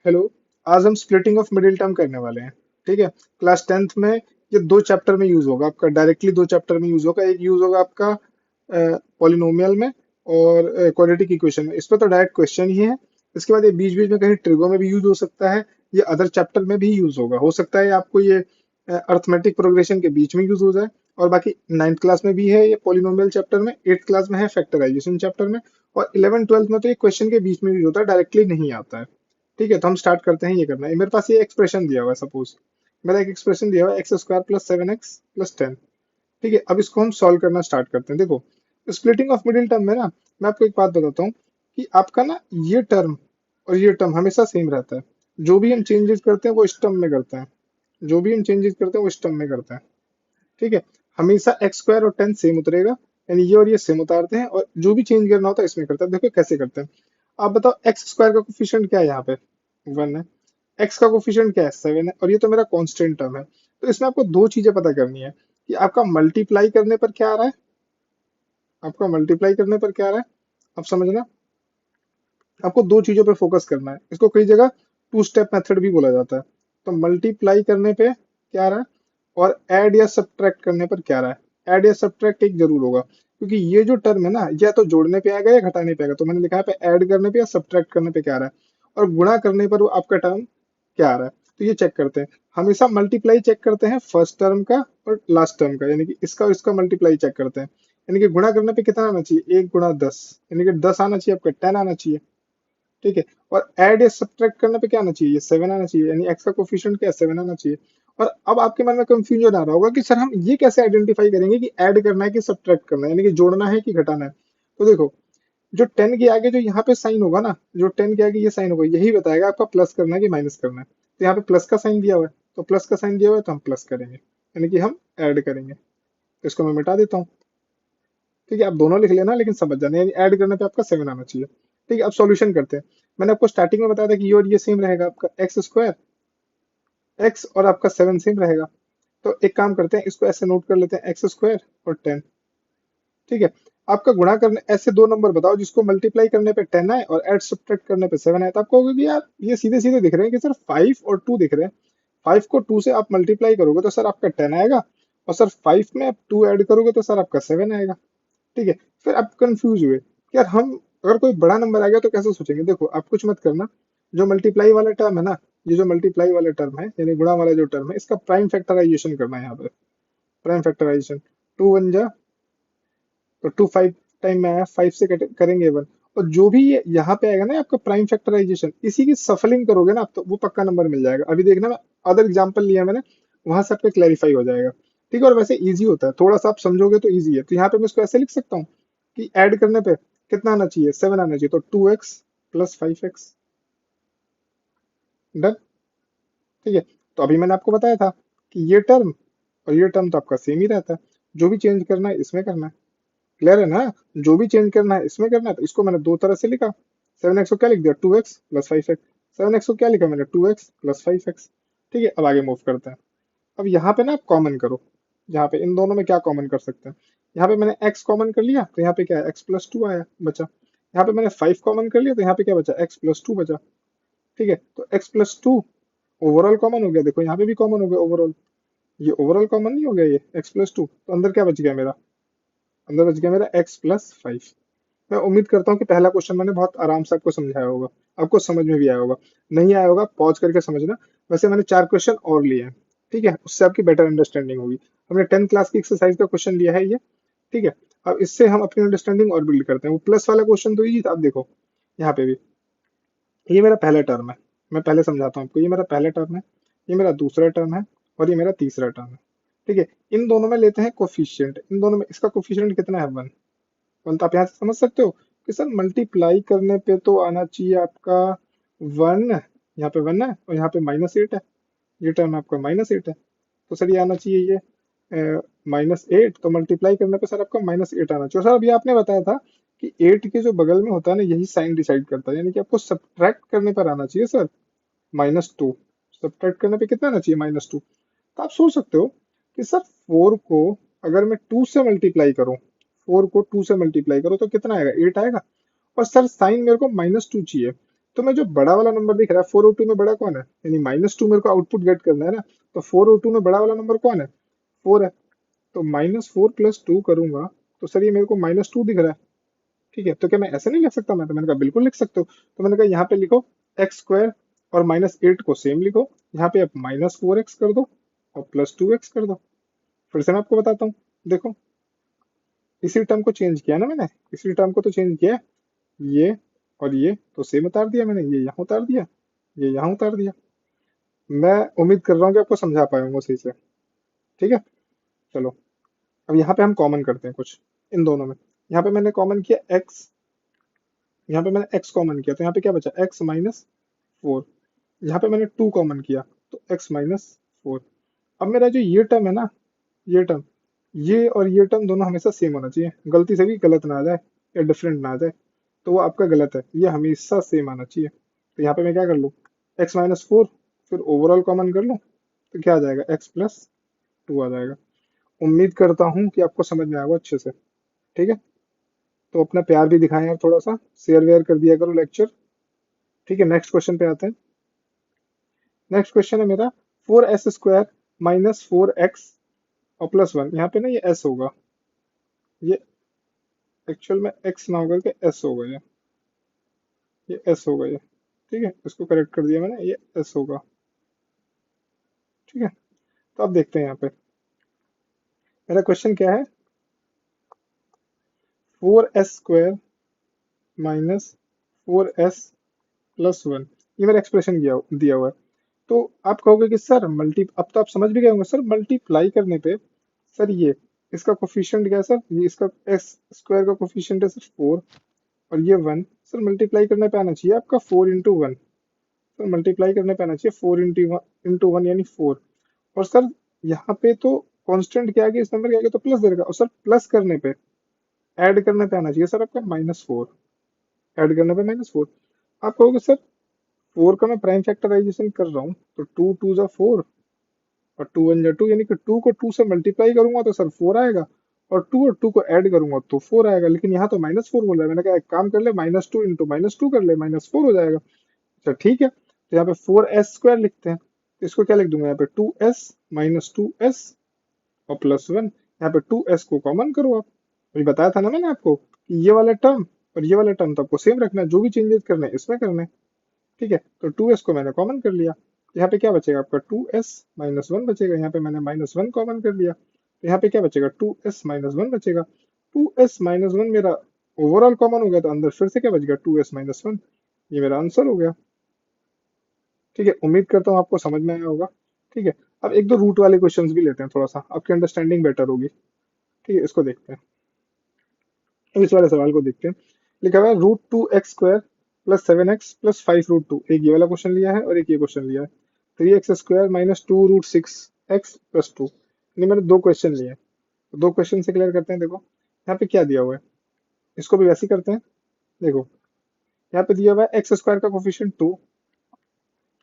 Hello. आज हम splitting of middle term करने वाले हैं। ठीक है। क्लास 10th में ये दो चैप्टर में यूज होगा आपका, डायरेक्टली दो चैप्टर में यूज होगा। एक यूज होगा आपका पॉलिनोमियल में और क्वाड्रेटिक इक्वेशन में। इस पर तो डायरेक्ट क्वेश्चन ही है। इसके बाद ये बीच बीच में कहीं ट्रिगो में भी यूज हो सकता है। ये अदर चैप्टर में भी यूज होगा। हो सकता है आपको ये अर्थमेटिक प्रोग्रेशन के बीच में यूज हो जाए। और बाकी 9th क्लास में भी है ये पॉलिनोमियल चैप्टर में, 8th क्लास में है फैक्टराइजेशन चैप्टर में, और 11 12th में तो ये क्वेश्चन के बीच में यूज होता है, डायरेक्टली नहीं आता है। ठीक है, तो हम स्टार्ट करते हैं। ये करना है, मेरे पास ये एक्सप्रेशन दिया हुआ है। सपोज मेरा एक एक्सप्रेशन दिया हुआ है, x² + 7x + 10। ठीक है, अब इसको हम सॉल्व करना स्टार्ट करते हैं। देखो, स्प्लिटिंग ऑफ मिडिल टर्म में ना, मैं आपको एक बात बताता हूँ कि आपका ना ये टर्म और ये टर्म हमेशा सेम रहता है। जो भी हम चेंजेस करते हैं वो इस टर्म में करते हैं। जो भी हम चेंजेस करते हैं वो इस टर्म में करते हैं। ठीक है। हमेशा x² और 10 सेम उतरेगा, यानी ये और ये सेम उतारते हैं, और जो भी चेंज करना होता है इसमें करते हैं। देखो कैसे करते हैं। आप बताओ, x² का कोफिशिएंट क्या है यहाँ पे? 1 है। x का कोफिशिएंट क्या है? 7 है। और ये तो मेरा कांस्टेंट टर्म है। तो इसमें आपको दो चीजें पता करनी है कि आपका मल्टीप्लाई करने पर क्या आ रहा है। आपका मल्टीप्लाई करने पर क्या आ रहा है, आप समझना। आपको दो चीजों पर फोकस करना है। इसको कई जगह टू स्टेप मेथड भी बोला जाता है। तो मल्टीप्लाई करने पे क्या आ रहा है, और ऐड या सब्ट्रैक्ट करने पर क्या आ रहा है। ऐड या सब्ट्रैक्ट एक जरूर होगा, क्योंकि ये जो टर्म है ना, या तो जोड़ने पे आएगा या घटाने पे आएगा। तो मैंने लिखा है पे ऐड करने पे या सब्ट्रैक्ट करने पे क्या आ रहा है, और गुणा करने पर वो आपका टर्म क्या आ रहा है। तो ये चेक करते हैं। हमेशा मल्टीप्लाई चेक करते हैं फर्स्ट टर्म का और लास्ट टर्म का, यानी कि इसका और इसका मल्टीप्लाई चेक करते हैं। यानी कि गुणा करने पे कितना आना चाहिए, 1 × 10, यानी कि 10 आना चाहिए, आपका 10 आना चाहिए। ठीक है। और ऐड या सब्ट्रैक्ट करने पे क्या आना चाहिए, ये 7 आना चाहिए, यानी एक्स का कोफिशिएंट क्या है, 7 आना चाहिए। और अब आपके मन में कंफ्यूजन आ रहा होगा कि सर हम ये कैसे आइडेंटिफाई करेंगे कि ऐड करना है कि सब्ट्रैक्ट करना है, यानी कि जोड़ना है कि घटाना है। तो देखो, जो 10 के आगे जो यहाँ पे साइन होगा ना, जो 10 के आगे ये साइन होगा, यही बताएगा आपका प्लस करना है कि माइनस करना है। तो यहाँ पे प्लस का साइन दिया हुआ है, तो प्लस का साइन दिया हुआ है तो हम प्लस करेंगे, यानी कि हम ऐड करेंगे। तो इसको मैं मिटा देता हूँ। ठीक है, आप दोनों लिख लेना, लेकिन समझ जाना, यानी ऐड करने पे आपका 7 आना चाहिए। ठीक है, अब सॉल्यूशन करते हैं। मैंने आपको स्टार्टिंग में बताया था कि ये और ये सेम रहेगा, आपका x² x और आपका 7 सेम रहेगा। तो एक काम करते हैं, इसको ऐसे नोट कर लेते हैं, x² और 10। ठीक है। आपका गुणा करने ऐसे दो नंबर बताओ जिसको मल्टीप्लाई करने पे 10 आए और ऐड सब्ट्रैक्ट करने पे 7 आए। तो आपको होगा कि यार ये सीधे सीधे दिख रहे हैं कि सर 5 और 2 दिख रहे हैं। 5 को 2 से आप मल्टीप्लाई करोगे तो सर आपका 10 आएगा, और सर 5 में आप 2 ऐड करोगे तो सर आपका 7 आएगा। ठीक है। फिर आप कंफ्यूज हुए कि यार हम, अगर कोई बड़ा नंबर आ गया तो कैसे सोचेंगे। देखो, आप कुछ मत करना। जो मल्टीप्लाई वाला टर्म है ना, ये जो मल्टीप्लाई वाला टर्म है, यानी गुणा वाला जो टर्म है, इसका प्राइम फैक्टराइजेशन करना है यहाँ पे। प्राइम फैक्टराइजेशन, 2 1 जा, तो 2 5 टाइम में आया, 5 से करेंगे 1। और जो भी ये यहाँ पे आएगा ना आपका प्राइम फैक्टराइजेशन, इसी की सफलिंग करोगे ना आप, तो वो पक्का नंबर मिल जाएगा। अभी देखना, मैं अदर एग्जांपल लिया मैंने, वहां से आपका क्लैरिफाई हो जाएगा। ठीक है। और वैसे इजी होता है, थोड़ा सा आप समझोगे तो इजी है। तो यहाँ पे मैं इसको ऐसे लिख सकता हूँ कि ऐड करने पे कितना आना चाहिए, 7 आना चाहिए। तो 2x + 5x। डन। ठीक है। तो अभी मैंने आपको बताया था कि ये टर्म और ये टर्म तो आपका सेम ही रहता है। जो भी चेंज करना है इसमें करना है। क्लियर है ना? जो भी चेंज करना है इसमें करना है। तो इसको मैंने दो तरह से लिखा। 7x को क्या लिख दिया, 2x + 5x। 7x को क्या लिखा मैंने, 2x + 5x। ठीक है, अब आगे मूव करते हैं। अब यहाँ पे ना आप कॉमन करो। यहाँ पे इन दोनों में क्या कॉमन कर सकते हैं, यहाँ पे मैंने x कॉमन कर लिया, तो यहाँ पे क्या है, x + 2 आया बचा। यहाँ पे मैंने 5 कॉमन कर लिया, तो यहाँ पे क्या बचा, x + 2 बचा। ठीक है। तो x + 2 ओवरऑल कॉमन हो गया। देखो यहाँ पे भी कॉमन हो गया ओवरऑल। ये ओवरऑल कॉमन नहीं हो गया, ये x + 2। तो अंदर क्या बच गया मेरा, अंदर बच गया मेरा x + 5। मैं उम्मीद करता हूँ कि पहला क्वेश्चन मैंने बहुत आराम से आपको समझाया होगा, आपको समझ में भी आया होगा। नहीं आया होगा पॉज करके समझना। वैसे मैंने 4 क्वेश्चन और लिए हैं। ठीक है, उससे आपकी बेटर अंडरस्टैंडिंग होगी। हमने 10th क्लास की एक्सरसाइज का क्वेश्चन लिया है ये। ठीक है। अब इससे हम अपनी अंडरस्टैंडिंग और बिल्ड करते हैं। वो प्लस वाला क्वेश्चन तो इजी था। अब देखो यहाँ पे भी, ये मेरा पहला टर्म है। मैं पहले समझाता हूँ आपको। ये मेरा पहला टर्म है, ये मेरा दूसरा टर्म है, और ये मेरा तीसरा टर्म है। ठीक है। इन दोनों में लेते हैं कोफिशिएंट। इन दोनों में इसका कोफिशिएंट कितना है, 1। तो आप यहाँ से समझ सकते हो कि सर मल्टीप्लाई करने पे तो आना चाहिए आपका 1। यहाँ पे 1 है और यहाँ पे -8 है। ये टर्म आपका -8 है। तो सर ये आना चाहिए, ये -8। तो मल्टीप्लाई करने पे सर आपका -8 आना चाहिए। और सर अभी आपने बताया था कि 8 के जो बगल में होता है ना, यही साइन डिसाइड करता है, यानी कि आपको सब्ट्रैक्ट करने पर आना चाहिए सर -2। सब्ट्रैक्ट करने पे कितना आना चाहिए, -2। तो आप सोच सकते हो कि सर 4 को अगर मैं 2 से मल्टीप्लाई करूं, 4 को 2 से मल्टीप्लाई करो तो कितना आएगा, 8 आएगा। और सर साइन मेरे को -2 चाहिए। तो मैं जो बड़ा वाला नंबर दिख रहा है 402 में बड़ा कौन है, यानी -2 मेरे को आउटपुट गेट करना है ना, तो 402 में बड़ा वाला नंबर कौन है, 4 है। तो -4 + 2 करूंगा तो सर ये मेरे को -2 दिख रहा है। ठीक है, तो क्या मैं ऐसे नहीं लिख सकता, मैं तो मैंने कहा बिल्कुल लिख सकते हो। तो मैंने कहा यहाँ पे लिखो x² और -8 को सेम लिखो, यहाँ पे आप -4x कर दो और +2x कर दो। फिर से मैं आपको बताता हूँ, देखो इसी टर्म को चेंज किया ना मैंने, इसी टर्म को तो चेंज किया है। ये और ये तो सेम उतार दिया मैंने, ये यहाँ उतार दिया, ये यहाँ उतार दिया। मैं उम्मीद कर रहा हूँ कि आपको समझा पाया हूँ सही से। ठीक है, चलो अब यहाँ पे हम कॉमन करते हैं कुछ इन दोनों में। यहाँ पे मैंने कॉमन किया x, यहाँ पे मैंने x कॉमन किया तो यहाँ पे क्या बचा x-4। यहाँ पे मैंने 2 कॉमन किया तो x-4। अब मेरा जो ये टर्म है ना, ये टर्म, ये और ये टर्म दोनों हमेशा सेम होना चाहिए, गलती से भी गलत ना आ जाए या डिफरेंट ना आ जाए, तो वो आपका गलत है, ये हमेशा सेम आना चाहिए। तो यहाँ पे मैं क्या कर लूँ, x-4, फिर ओवरऑल कॉमन कर लूँ तो क्या आ जाएगा x+2 आ जाएगा। उम्मीद करता हूँ कि आपको समझ में आएगा अच्छे से। ठीक है, तो अपना प्यार भी दिखाएं यार, थोड़ा सा शेयर वेयर कर दिया करो लेक्चर। ठीक है, नेक्स्ट क्वेश्चन पे आते हैं। नेक्स्ट क्वेश्चन है मेरा 4s² -4x और +1। यहाँ पे ना ये s होगा, ये एक्चुअल में x ना होकर के s होगा, ये s होगा ये। ठीक है, इसको करेक्ट कर दिया मैंने, ये s होगा। ठीक है, तो अब देखते हैं यहाँ पे मेरा क्वेश्चन क्या है, 4s² -4s+1, ये मेरा एक्सप्रेशन दिया हुआ है। तो आप कहोगे कि सर मल्टी, अब तो आप समझ भी गए होंगे सर, मल्टीप्लाई करने पे सर ये इसका कोफिशिएंट क्या है सर, ये इसका s² का कोफिशिएंट है सर 4 और ये 1। सर मल्टीप्लाई करने पे आना चाहिए आपका 4 × 1, सर मल्टीप्लाई करने पे आना चाहिए 4 × 1 यानी 4। और सर यहाँ पे तो कांस्टेंट क्या आ गया, इस नंबर क्या आ गया तो प्लस दे देगा, और सर प्लस करने पे ऐड करने पे आना चाहिए सर आपका -4, ऐड करने पे -4। आप कहोगे सर 4 का मैं प्राइम फैक्टराइजेशन कर रहा हूँ तो 2 × 2 = 4 और 2 × 1 = 2, यानी कि 2 को 2 से मल्टीप्लाई करूंगा तो सर 4 आएगा, और 2 को ऐड करूंगा तो 4 आएगा। लेकिन यहाँ तो -4 बोल रहा है, मैंने कहा एक काम कर ले, -2 × -2 कर ले, -4 हो जाएगा। अच्छा ठीक है, तो यहाँ पे 4s² लिखते हैं, तो इसको क्या लिख दूंगा यहाँ पे 2s और +1। यहाँ पे 2s को कॉमन करो आप, अभी बताया था ना मैंने आपको कि ये वाला टर्म और ये वाला टर्म तो आपको सेम रखना है, जो भी चेंजेस करने हैं इसमें करने हैं। ठीक है, तो 2s को मैंने कॉमन कर लिया, यहाँ पे क्या बचेगा आपका 2s-1 बचेगा, यहाँ पे मैंने -1 कॉमन कर लिया तो यहाँ पे क्या बचेगा 2s-1 बचेगा। 2s-1 मेरा ओवरऑल कॉमन हो गया, तो अंदर फिर से क्या बच गया 2s-1, ये मेरा आंसर हो गया। ठीक है, उम्मीद करता हूँ आपको समझ में आया होगा। ठीक है, अब एक दो रूट वाले क्वेश्चंस भी लेते हैं, थोड़ा सा आपकी अंडरस्टैंडिंग बेटर होगी। ठीक है, इसको देखते हैं, अब इस वाले सवाल को देखते हैं। लिखा हुआ है √2x² +7x +5 √2, एक ये वाला क्वेश्चन लिया है और एक ये क्वेश्चन लिया है। 3x² -2 √6x +2, ये मैंने दो क्वेश्चन लिए हैं, तो दो क्वेश्चन से क्लियर करते हैं। देखो यहाँ पे क्या दिया हुआ है, इसको भी वैसे ही करते हैं। देखो यहाँ पे दिया हुआ है x² का कोफिशिएंट 2,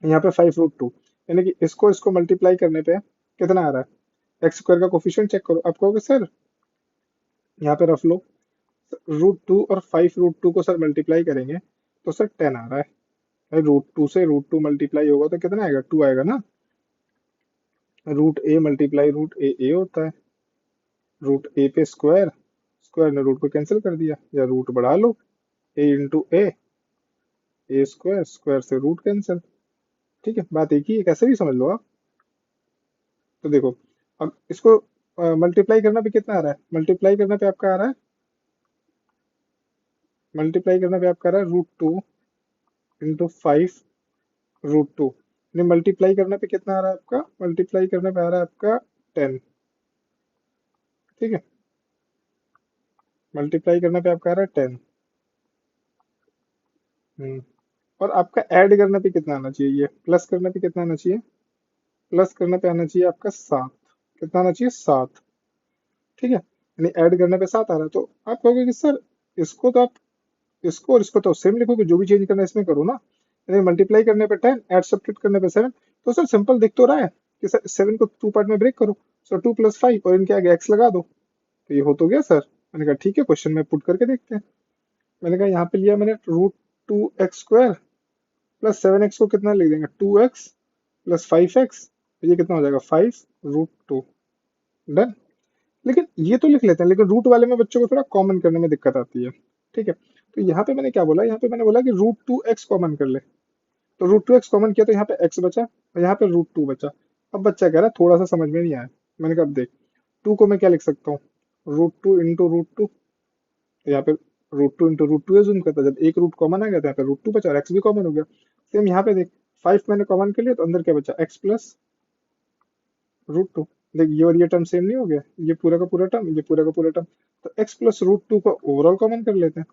यहाँ पे 5 √2, यानी कि इसको इसको मल्टीप्लाई करने पे कितना आ रहा है, x² का कोफिशिएंट चेक करो। आप कहोगे सर यहाँ पे रख लो, √2 और 5 √2 को सर मल्टीप्लाई करेंगे तो सर 10 आ रहा है। √2 से √2 मल्टीप्लाई होगा तो कितना आएगा, 2 आएगा ना। √a मल्टीप्लाई √a होता है, √a पे स्क्वायर, स्क्वायर ने रूट को कैंसिल कर दिया, या रूट बढ़ा लो, a × a स्क्वायर से रूट कैंसिल। ठीक है, बात एक ही है, कैसे भी समझ लो आप। तो देखो अब इसको मल्टीप्लाई करने पे कितना आ रहा है, मल्टीप्लाई करने पे आपका आ रहा है, मल्टीप्लाई करने पे आपका आ रहा है √2 × 5 √2, यानी मल्टीप्लाई करने पे कितना आ रहा है आपका, मल्टीप्लाई करने पे आ रहा है आपका 10। ठीक है, मल्टीप्लाई करने पे आपका आ रहा है 10। और आपका ऐड करने पे कितना आना चाहिए, ये प्लस करने पे कितना आना चाहिए, प्लस करने पे आना चाहिए आपका 7। कितना आना चाहिए, 7। ठीक है, यानी ऐड करने पे 7 आ रहा है। तो आप कहोगे कि सर इसको तो आप, इसको और इसको तो सेम लिखोगे, जो भी चेंज करना है इसमें करो ना। यानी मल्टीप्लाई करने पे 10, ऐड सब्ट्रैक्ट करने पे 7, तो सर सिंपल दिख तो रहा है कि सर 7 को 2 पार्ट में ब्रेक करो, सर 2 + 5 और इनके आगे x लगा दो, तो ये हो तो गया सर। मैंने कहा ठीक है, क्वेश्चन में पुट करके देखते हैं। मैंने कहा यहाँ पे लिया मैंने √2x² प्लस 7x को कितना लिख देंगे, 2x प्लस 5x, तो ये कितना हो जाएगा, 5√2। डन। लेकिन ये तो लिख लेते हैं, लेकिन रूट वाले में बच्चों को थोड़ा कॉमन करने में दिक्कत आती है। ठीक है, तो यहाँ पे मैंने क्या बोला, यहाँ पे मैंने बोला कि √2x कॉमन कर ले। तो √2x कॉमन किया तो यहाँ पे x बचा और यहाँ पे √2 बचा। अब बच्चा कह रहा है थोड़ा सा समझ में नहीं आया। मैंने कहा अब देख, 2 को मैं क्या लिख सकता हूँ, √2 × √2। तो यहाँ पे √2 × √2 एज्यूम करता, जब एक रूट कॉमन आ गया तो यहाँ पे √2 बचा और x भी कॉमन हो गया। सेम यहाँ पे देख, 5 मैंने कॉमन कर लिया तो अंदर क्या बचा, x प्लस √2। देख ये और ये टर्म सेम नहीं हो गया, ये पूरा का पूरा टर्म, ये पूरा का पूरा टर्म। तो x प्लस √2 को ओवरऑल कॉमन कर लेते हैं,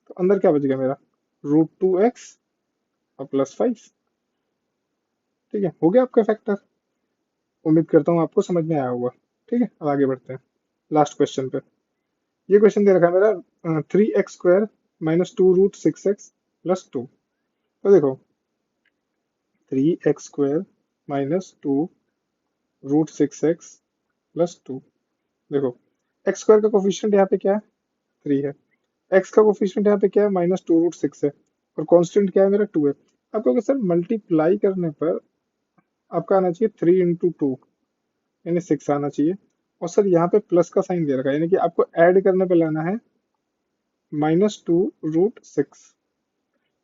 तो अंदर क्या बच गया मेरा, √2x और प्लस 5। ठीक है, हो गया आपका फैक्टर। उम्मीद करता हूँ आपको समझ में आया होगा। ठीक है, अब आगे बढ़ते हैं लास्ट क्वेश्चन पे। ये क्वेश्चन दे रखा है मेरा, 3x² -2√6x प्लस 2। तो देखो 3x² -2√6x प्लस 2। देखो एक्स स्क्वायर का कोफिशिएंट यहाँ पे क्या है, 3 है। एक्स का कोफिशिएंट यहाँ पे क्या है, -2√6 है। और कांस्टेंट क्या है मेरा, 2 है। आपको अगर सर मल्टीप्लाई करने पर आपका आना चाहिए 3 × 2, यानी 6 आना चाहिए। और सर यहाँ पे प्लस का साइन दे रखा है, यानी कि आपको ऐड करने पे लाना है -2√6।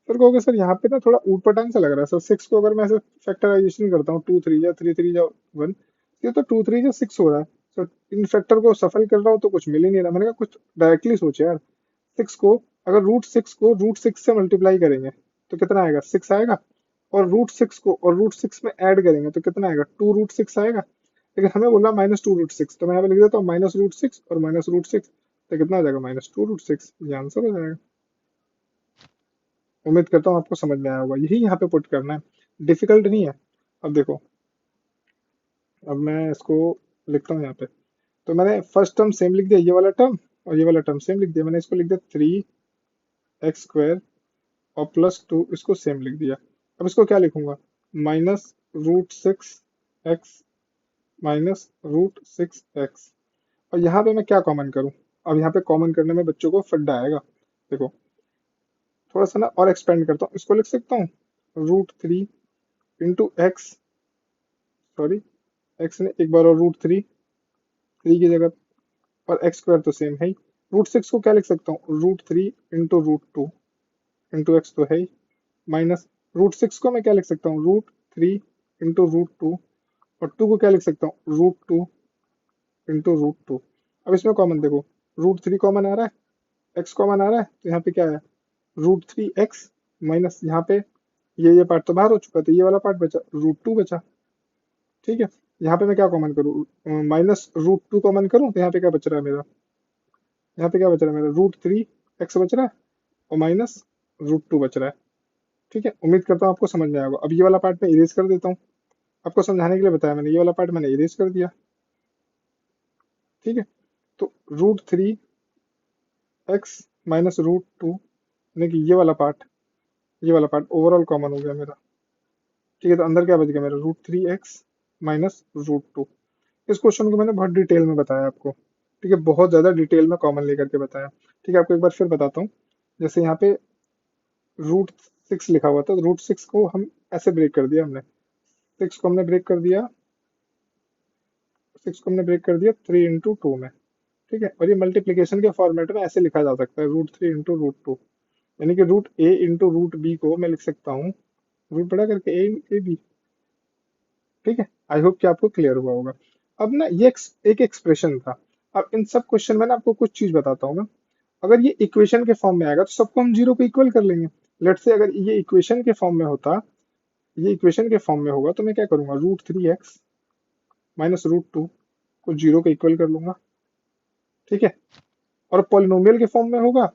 फिर कहोगे सर यहाँ पे ना थोड़ा ऊट पटांग सा लग रहा है सर, 6 को अगर मैं ऐसे फैक्टराइजेशन करता हूँ, 2 3 जा 3 3 जा 1, ये तो 2 3 जा 6 हो रहा है। सर इन फैक्टर को सफल कर रहा हूँ तो कुछ मिल ही नहीं रहा। मैंने कहा कुछ डायरेक्टली सोचे यार, 6 को अगर √6 को √6 से मल्टीप्लाई करेंगे तो कितना आएगा, 6 आएगा। और √6 को और √6 में ऐड करेंगे तो कितना आएगा, 2√6 आएगा। लेकिन हमें बोला -2√6, तो मैं यहाँ पे लिख देता हूँ -√6 और -√6, तो कितना आ जाएगा, -2√6। ये आंसर हो जाएगा। उम्मीद करता हूँ आपको समझ में आया होगा, यही यहाँ पे पुट करना है, डिफिकल्ट नहीं है। अब देखो, अब मैं इसको लिखता हूँ यहाँ पे। तो मैंने फर्स्ट टर्म सेम लिख दिया, ये वाला टर्म और ये वाला टर्म सेम लिख दिया। मैंने इसको लिख दिया 3x² और +2 इसको सेम लिख दिया। अब इसको क्या लिखूंगा, -√6x -√6x। और यहाँ पे मैं क्या कॉमन करूँ, अब यहाँ पे कॉमन करने में बच्चों को फड्डा आएगा। देखो थोड़ा सा ना और एक्सपेंड करता हूँ, इसको लिख सकता हूँ √3 × x, सॉरी x ने एक बार और √3 की जगह, और x² तो सेम है ही। √6 को क्या लिख सकता हूँ, √3 × √2 x तो है ही, माइनस √6 को मैं क्या लिख सकता हूँ, √3 × √2, और 2 को क्या लिख सकता हूँ, √2 × √2। अब इसमें कॉमन देखो, √3 कॉमन आ रहा है, x कॉमन आ रहा है, तो यहाँ पे क्या है, √3x माइनस यहाँ पे ये पार्ट तो बाहर हो चुका था, ये वाला पार्ट बचा, √2 बचा। ठीक है, यहाँ पे मैं क्या कॉमन करूँ, -√2 कॉमन करूँ तो यहाँ पे क्या बच रहा है मेरा, यहाँ पे क्या बच रहा है मेरा, √3x बच रहा है और -√2 बच रहा है। ठीक है, उम्मीद करता हूँ आपको समझ में आएगा। अब ये वाला पार्ट मैं इरेज कर देता हूँ, आपको समझाने के लिए बताया मैंने, ये वाला पार्ट मैंने इरेज कर दिया। ठीक है, तो √3x -√2, यानी कि ये वाला पार्ट ओवरऑल कॉमन हो गया मेरा। ठीक है, तो अंदर क्या बच गया मेरा, √3x -√2। इस क्वेश्चन को मैंने बहुत डिटेल में बताया आपको। ठीक है, बहुत ज्यादा डिटेल में कॉमन लेकर के बताया। ठीक है, आपको एक बार फिर बताता हूँ। जैसे यहाँ पे √6 लिखा हुआ था, तो √6 को हम ऐसे ब्रेक कर दिया हमने, 6 को हमने ब्रेक कर दिया, 3 × 2 में। ठीक है, और ये मल्टीप्लीकेशन के फॉर्मेट में ऐसे लिखा जा सकता है, √3 × √2, यानी कि √a × √b को मैं लिख सकता हूँ रूट बड़ा करके a b। ठीक है, आई होप कि आपको क्लियर हुआ होगा। अब ना ये एक एक्सप्रेशन था। अब इन सब क्वेश्चन में ना आपको कुछ चीज बताता हूँ मैं। अगर ये इक्वेशन के फॉर्म में आएगा तो सबको हम 0 को इक्वल कर लेंगे। लेट से अगर ये इक्वेशन के फॉर्म में होता, ये इक्वेशन के फॉर्म में होगा, तो मैं क्या करूंगा, √3x -√2 को 0 को इक्वल कर लूंगा। ठीक है, और पॉलिनोमियल के फॉर्म में होगा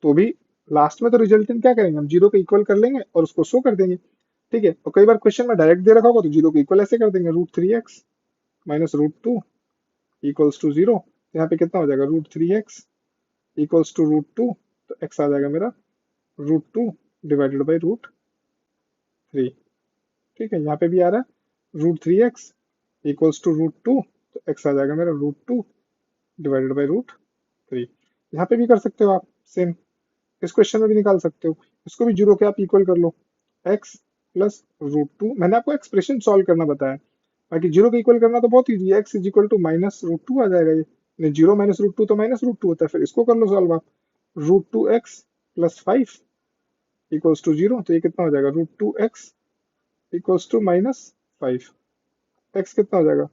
तो भी लास्ट में तो रिजल्टेंट क्या करेंगे, हम 0 को इक्वल कर लेंगे और उसको शो कर देंगे। ठीक है, और कई बार क्वेश्चन में डायरेक्ट दे रखा होगा तो 0 को इक्वल ऐसे कर देंगे, √3x -√2 इक्वल्स टू 0। यहाँ पे कितना हो जाएगा, √3x इक्वल्स टू √2, तो x आ जाएगा मेरा √2 डिवाइडेड बाई √3। ठीक है, यहाँ पे भी आ रहा है √3x इक्वल्स टू √2, तो x आ जाएगा मेरा √2 डिवाइडेड बाई √3। यहाँ पे भी कर सकते हो आप सेम, इस क्वेश्चन में भी निकाल सकते हो, इसको भी 0 के आप इक्वल कर लो, x प्लस √2, मैंने आपको एक्सप्रेशन सॉल्व करना बताया, बाकी जीरो को इक्वल करना तो बहुत ईजी है, एक्स इज इक्वल टू -√2 आ जाएगा ये, नहीं जीरो -√2 तो -√2 होता है, फिर इसको कर लो सॉल्व आप, √2x plus 5 equals to zero, तो ये कितना हो जाएगा, √2x इक्वल्स टू -5, एक्स कितना हो जाएगा,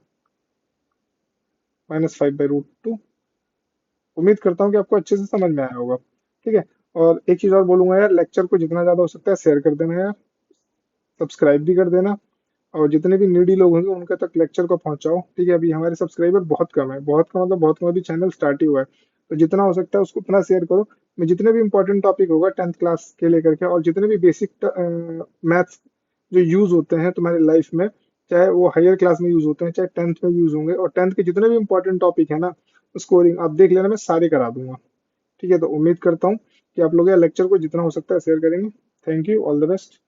-5/√2। उम्मीद करता हूँ कि आपको अच्छे से समझ में आया होगा, ठीक है। और एक चीज और बोलूंगा यार, लेक्चर को जितना ज्यादा हो सकता है शेयर कर देना यार, सब्सक्राइब भी कर देना, और जितने भी नीडी लोग होंगे उनके तक लेक्चर को पहुंचाओ, ठीक है। अभी हमारे सब्सक्राइबर बहुत कम है, बहुत कम मतलब बहुत कम, अभी चैनल स्टार्ट ही हुआ है, तो जितना हो सकता है उसको उतना शेयर करो। मैं जितने भी इंपॉर्टेंट टॉपिक होगा 10th क्लास के लेकर के, और जितने भी बेसिक मैथ्स जो यूज होते हैं तुम्हारी लाइफ में, चाहे वो हायर क्लास में यूज होते हैं, चाहे 10th में यूज होंगे, और 10th के जितने भी इंपॉर्टेंट टॉपिक है ना, स्कोरिंग आप देख लेना, मैं सारे करा दूंगा, ठीक है। तो उम्मीद करता हूँ कि आप लोग ये लेक्चर को जितना हो सकता है शेयर करेंगे। Thank you, all the best.